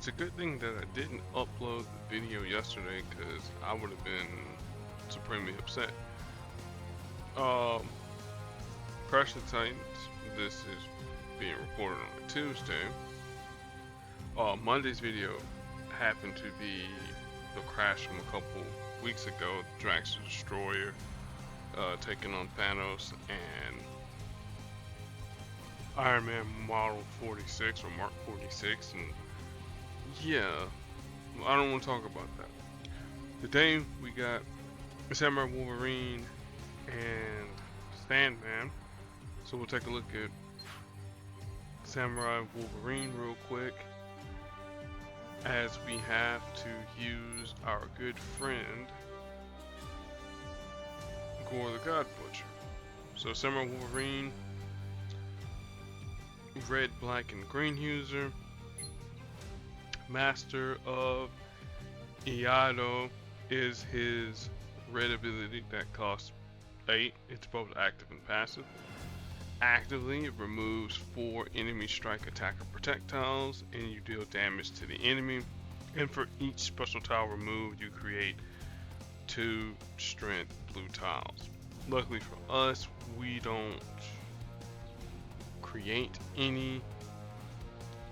It's a good thing that I didn't upload the video yesterday because I would have been supremely upset. Um, Crash the Titans, this is being recorded on a Tuesday. Monday's video happened to be the crash from a couple weeks ago, Drax the Destroyer taking on Thanos and Iron Man Model 46 or Mark 46, and yeah, I don't want to talk about that. Today we got Samurai Wolverine and Sandman, so we'll take a look at Samurai Wolverine real quick, as we have to use our good friend Gore the God Butcher. So Samurai Wolverine, red, black, and green user, master of Iaido is his red ability that costs 8. It's both active and passive. Actively, it removes 4 enemy strike, attack, or projectiles, and you deal damage to the enemy. And for each special tile removed, you create 2 strength blue tiles. Luckily for us, we don't create any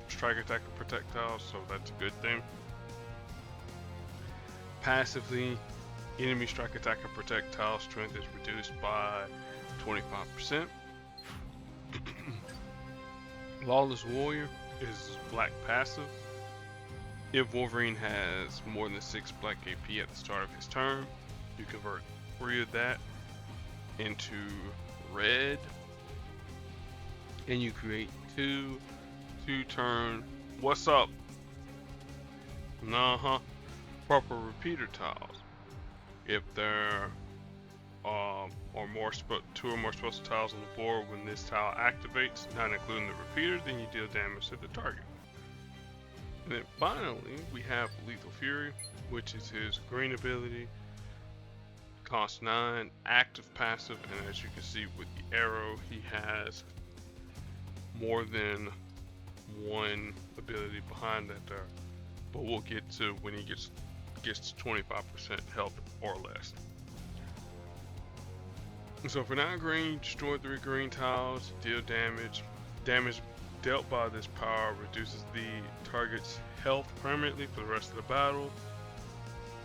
strike, attack, or projectiles, so that's a good thing. Passively, enemy strike, attack, and projectile strength is reduced by 25%. Lawless Warrior is black passive. If Wolverine has more than 6 black AP at the start of his turn, you convert 3 of that into red, and you create 2 turn what's up? Proper repeater tiles. If there are more 2 or more special tiles on the board when this tile activates, not including the repeater, then you deal damage to the target. And then finally, we have Lethal Fury, which is his green ability. Costs 9, active, passive, and as you can see with the arrow, he has more than one ability behind that there. But we'll get to when he gets to 25% health or less. So for 9 green, destroy 3 green tiles, deal damage. Damage dealt by this power reduces the target's health permanently for the rest of the battle.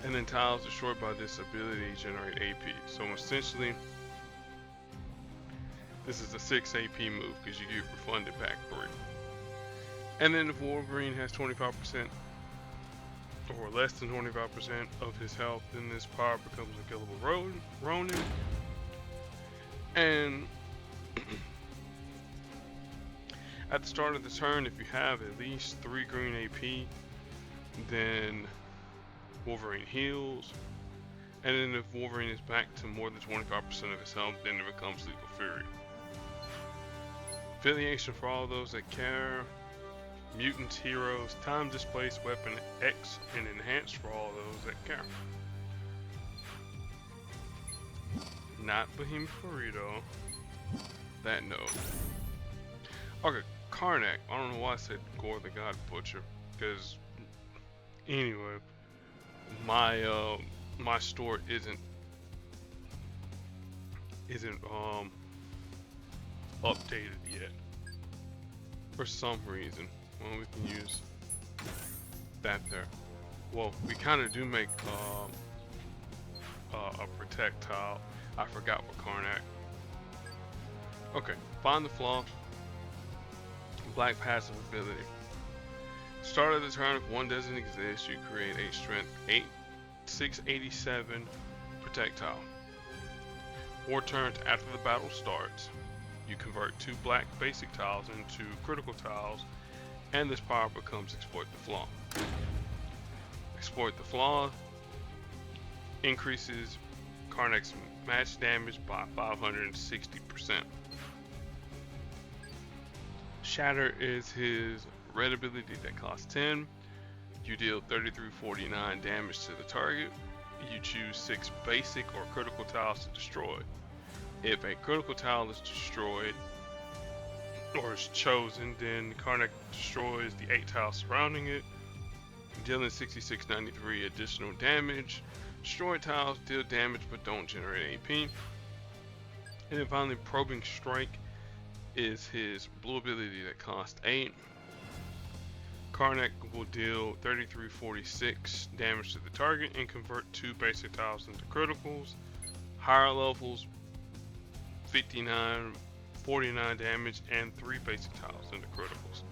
And then tiles destroyed by this ability generate AP. So essentially, this is a 6 AP move because you get refunded back 3. And then if Wolverine has 25% or less than 25% of his health, then this power becomes a killable Ronin. And at the start of the turn, if you have at least 3 green AP, then Wolverine heals. And then if Wolverine is back to more than 25% of his health, then it becomes Lethal Fury. Affiliation for all those that care. Mutants, heroes, time displaced, weapon X, and enhanced for all those that care. Not Bohemian Burrito. That no. Okay, Karnak. I don't know why I said Gore the God Butcher, because anyway, my store isn't updated yet for some reason. Well, we can use that there. Well, we kind of do make a projectile. I forgot what Karnak. Okay, find the flaw. Black passive ability. Start of the turn, if 1 doesn't exist, you create a strength 687 projectile. 4 turns after the battle starts, you convert 2 black basic tiles into critical tiles, and this power becomes Exploit the Flaw. Exploit the Flaw increases Karnak's match damage by 560%. Shatter is his red ability that costs 10. You deal 3349 damage to the target. You choose 6 basic or critical tiles to destroy. If a critical tile is destroyed or is chosen, then Karnak destroys the 8 tiles surrounding it, dealing 6693 additional damage. Destroy tiles deal damage but don't generate AP. And then finally, Probing Strike is his blue ability that costs 8. Karnak will deal 3346 damage to the target and convert 2 basic tiles into criticals. Higher levels, 59, 49 damage and 3 basic tiles into criticals.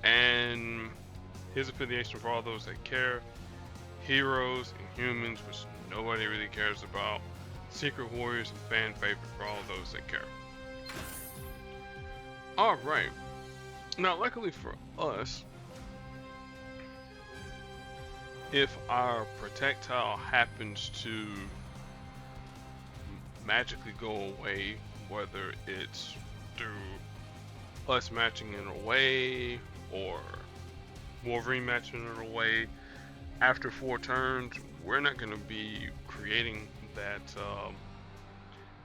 And his affiliation for all those that care: Heroes, Inhumans, which nobody really cares about, Secret Warriors, and fan favorite for all those that care. Alright, now luckily for us, if our projectile happens to magically go away, whether it's through us matching it away or Wolverine matching it away, after 4 turns, we're not going to be creating that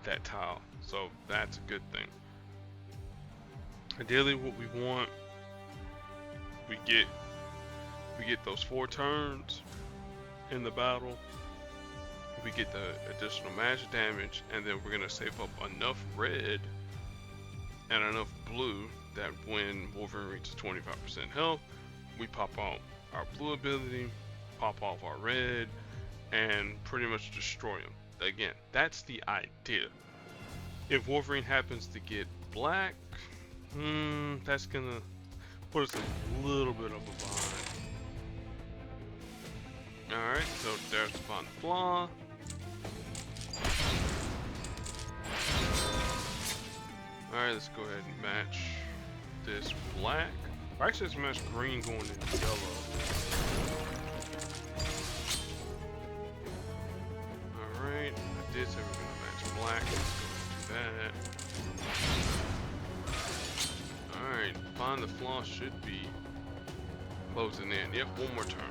that tile, so that's a good thing. Ideally, what we want, we get those 4 turns in the battle, we get the additional magic damage, and then we're gonna save up enough red and enough blue that when Wolverine reaches 25% health, we pop out our blue ability, pop off our red, and pretty much destroy him. Again, that's the idea. If Wolverine happens to get black, that's gonna put us in a little bit of a bind. Alright, so there's the Bond Flaw. Alright, let's go ahead and match this black. Or actually, let's match green going into yellow. Alright, I did say we're gonna match black. Let's go ahead and do that. Alright, Find the Flaw should be closing in. Yep, one more turn.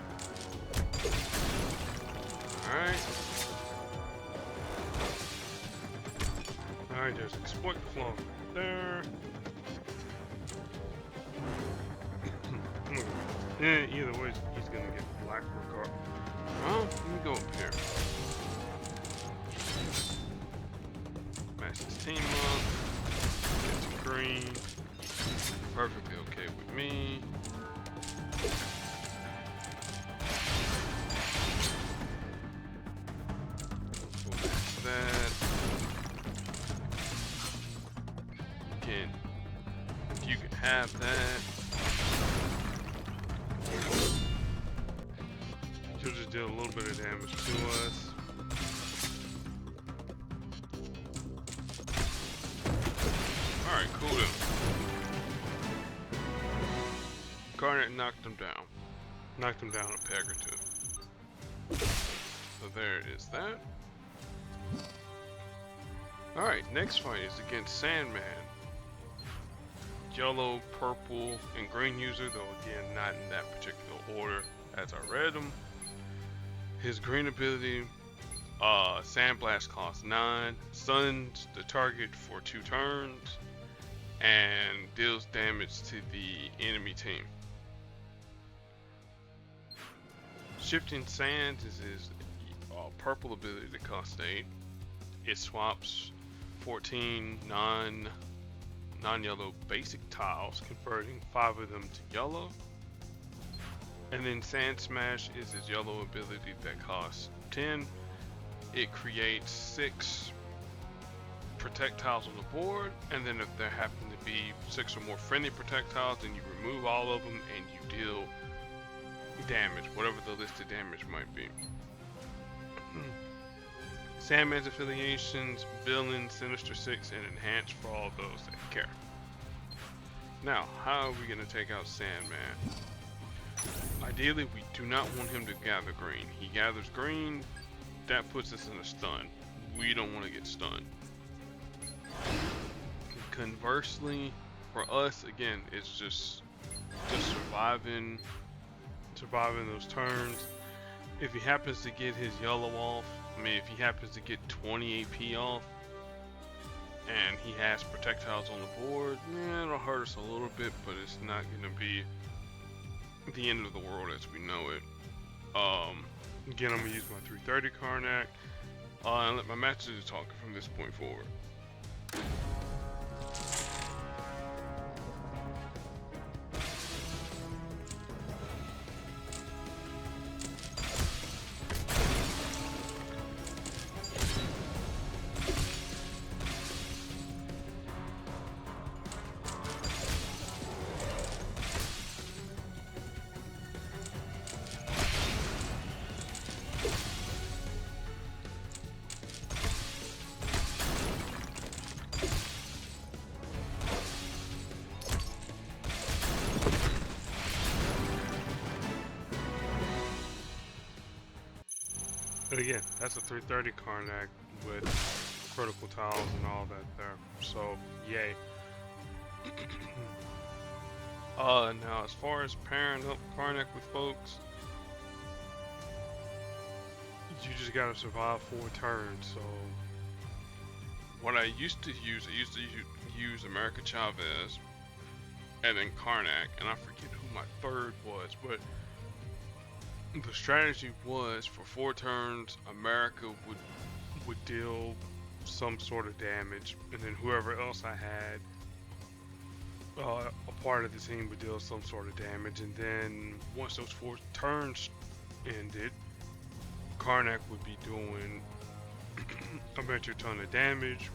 Alright. Alright, there's Exploit the Flaw there. Yeah, either way, he's gonna get black regard. Well, let me go up here. Match this team up. Get some green. Perfectly okay with me. We'll match that. Again, you can have that. She'll just deal a little bit of damage to us. Alright, cool then. Karnak knocked him down. Knocked him down a peg or two. So there is that. Alright, next fight is against Sandman. Yellow, purple, and green user, though again not in that particular order as I read them. His green ability, Sandblast costs 9, stuns the target for 2 turns, and deals damage to the enemy team. Shifting Sands is his purple ability that costs 8. It swaps 14 non-yellow basic tiles, converting 5 of them to yellow. And then Sand Smash is his yellow ability that costs 10. It creates 6 projectiles on the board, and then if there happen to be 6 or more friendly projectiles, then you remove all of them and you deal damage, whatever the listed damage might be. Sandman's affiliations: Villain, Sinister 6, and Enhanced for all those that care. Now, how are we going to take out Sandman? Ideally, we do not want him to gather green. He gathers green, that puts us in a stun. We don't want to get stunned. Conversely, for us, again, it's just surviving those turns. If he happens to get his yellow off, if he happens to get 20 AP off, and he has projectiles on the board, it'll hurt us a little bit, but it's not going to be the end of the world as we know it. Again, I'm gonna use my 330 Karnak, and let my matches do talking from this point forward. And again, that's a 330 Karnak with critical tiles and all that there. So, yay. Now as far as pairing up Karnak with folks, you just gotta survive 4 turns. So, what I used to use America Chavez and then Karnak, and I forget who my third was, but the strategy was for 4 turns, America would deal some sort of damage, and then whoever else I had, a part of the team would deal some sort of damage, and then once those 4 turns ended, Karnak would be doing a metric ton of damage.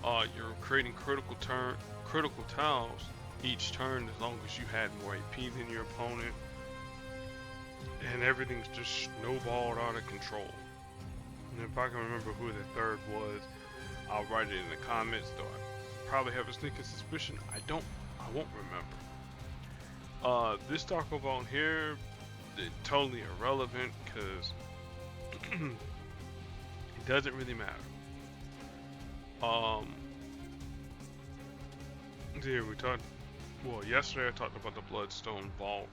You're creating critical tiles each turn as long as you had more AP than your opponent. And everything's just snowballed out of control. And if I can remember who the third was, I'll write it in the comments, though I probably have a sneaking suspicion. I won't remember. This taco bone here, it's totally irrelevant because it doesn't really matter. Yesterday I talked about the Bloodstone Vault.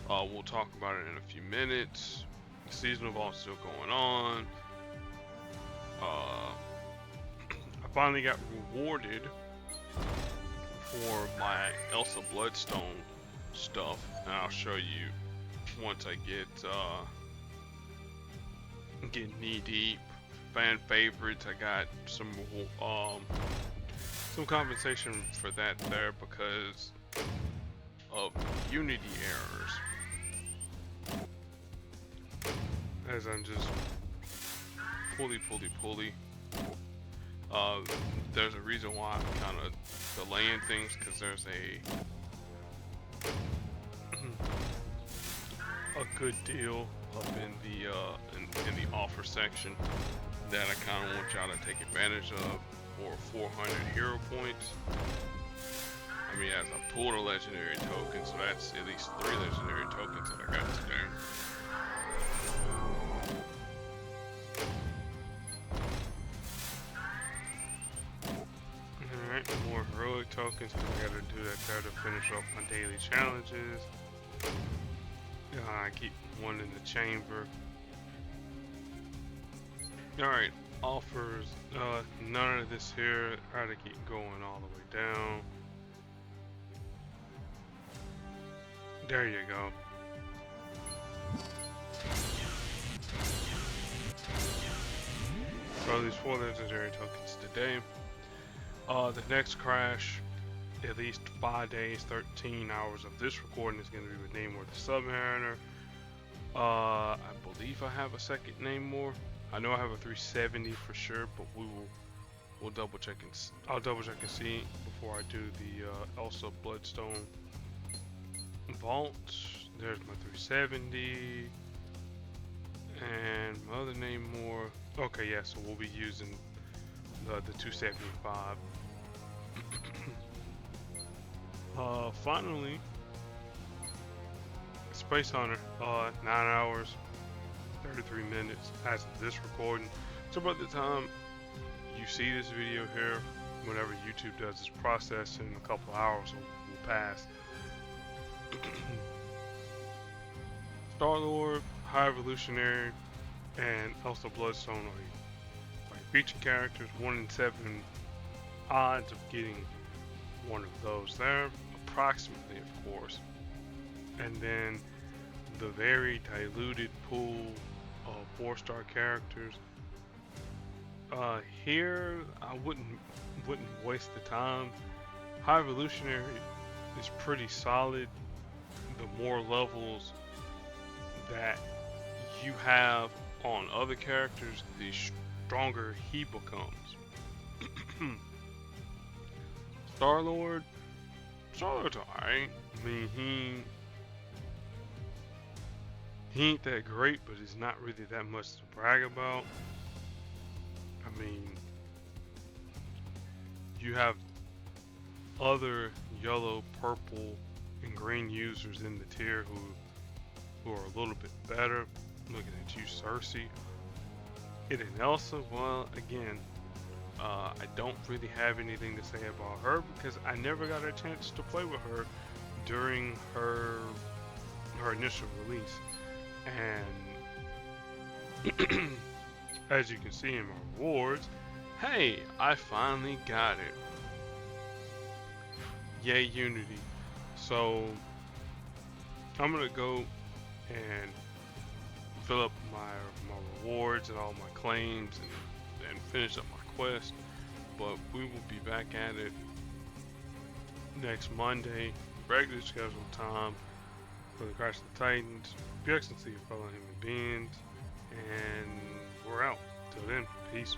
We'll talk about it in a few minutes. The seasonal vault's still going on. I finally got rewarded for my Elsa Bloodstone stuff, and I'll show you once I get knee deep. Fan favorites. I got some compensation for that there because of Unity errors. As I'm just pulley. There's a reason why I'm kind of delaying things, because there's a good deal up in the offer section that I kind of want y'all to take advantage of for 400 hero points. I mean, as I pulled a legendary token, so that's at least 3 legendary tokens that I got today. Alright, more heroic tokens, because I gotta do that there to finish up my daily challenges. I keep one in the chamber. Alright, offers, none of this here. Try to keep going all the way down. There you go. So these 4 legendary tokens today. The next crash, at least 5 days, 13 hours of this recording is going to be with Namor the Submariner. I believe I have a second Namor. I know I have a 370 for sure, but we'll double check and I'll double check and see before I do the Elsa Bloodstone Vault. There's my 370 and my other Namor. Okay, yeah, so we'll be using the 275. Finally, Space Hunter, 9 hours, 33 minutes as of this recording. So by the time you see this video here, whenever YouTube does its processing, a couple hours will pass. Star-Lord, High Evolutionary, and Elsa Bloodstone are featured characters. 1 in 7 odds of getting one of those there. A approximately, of course. And then the very diluted pool of 4-star characters. Here, I wouldn't waste the time. High Evolutionary is pretty solid. The more levels that you have on other characters, the stronger he becomes. Star-Lord's alright. I mean, he ain't that great, but he's not really that much to brag about. I mean, you have other yellow, purple, and green users in the tier who are a little bit better. Looking at you, Cersei. Hidden Elsa, well, again, I don't really have anything to say about her because I never got a chance to play with her during her initial release. And as you can see in my rewards, hey, I finally got it. Yay, Unity. So I'm gonna go and fill up my rewards and all my claims and finish up my quest. But we will be back at it next Monday, regular scheduled time, for the Crash of the Titans, Be Excellency of Fellow Human Beings, and we're out. Till then, peace.